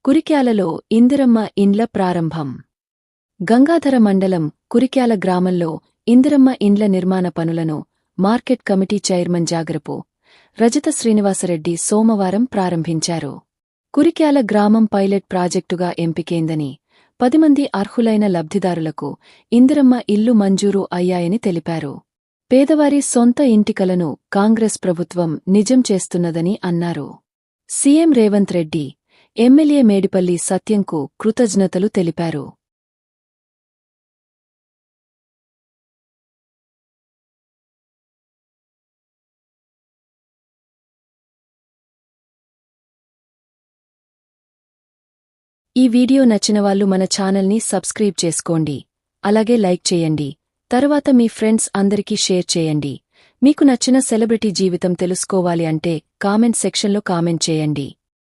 కురిక్యాలలో ఇందిరమ్మ ఇండ్ల ప్రారంభం. గంగాధర మండలం కురిక్యాల గ్రామంలో ఇందిరమ్మ ఇండ్ల నిర్మాణ పనులను మార్కెట్ కమిటీ చైర్మన్ జాగరపు రజత శ్రీనివాసరెడ్డి సోమవారం ప్రారంభించారు. కురిక్యాల గ్రామం పైలట్ ప్రాజెక్టుగా ఎంపికైందని, 10 మంది అర్హులైన లబ్ధిదారులకు ఇందిరమ్మ ఇల్లు మంజూరు అయ్యాయని తెలిపారు. పేదవారి సొంత ఇంటి కలను కాంగ్రెస్ ప్రభుత్వం నిజం చేస్తున్నదని అన్నారు. సీఎం రేవంత్ రెడ్డి, ఎమ్మెల్యే మేడిపల్లి సత్యంకు కృతజ్ఞతలు తెలిపారు. ఈ వీడియో నచ్చినవాళ్లు మన ఛానల్ని సబ్స్క్రైబ్ చేసుకోండి. అలాగే లైక్ చేయండి. తరువాత మీ ఫ్రెండ్స్ అందరికీ షేర్ చేయండి. మీకు నచ్చిన సెలబ్రిటీ జీవితం తెలుసుకోవాలి అంటే కామెంట్ సెక్షన్లో కామెంట్ చేయండి.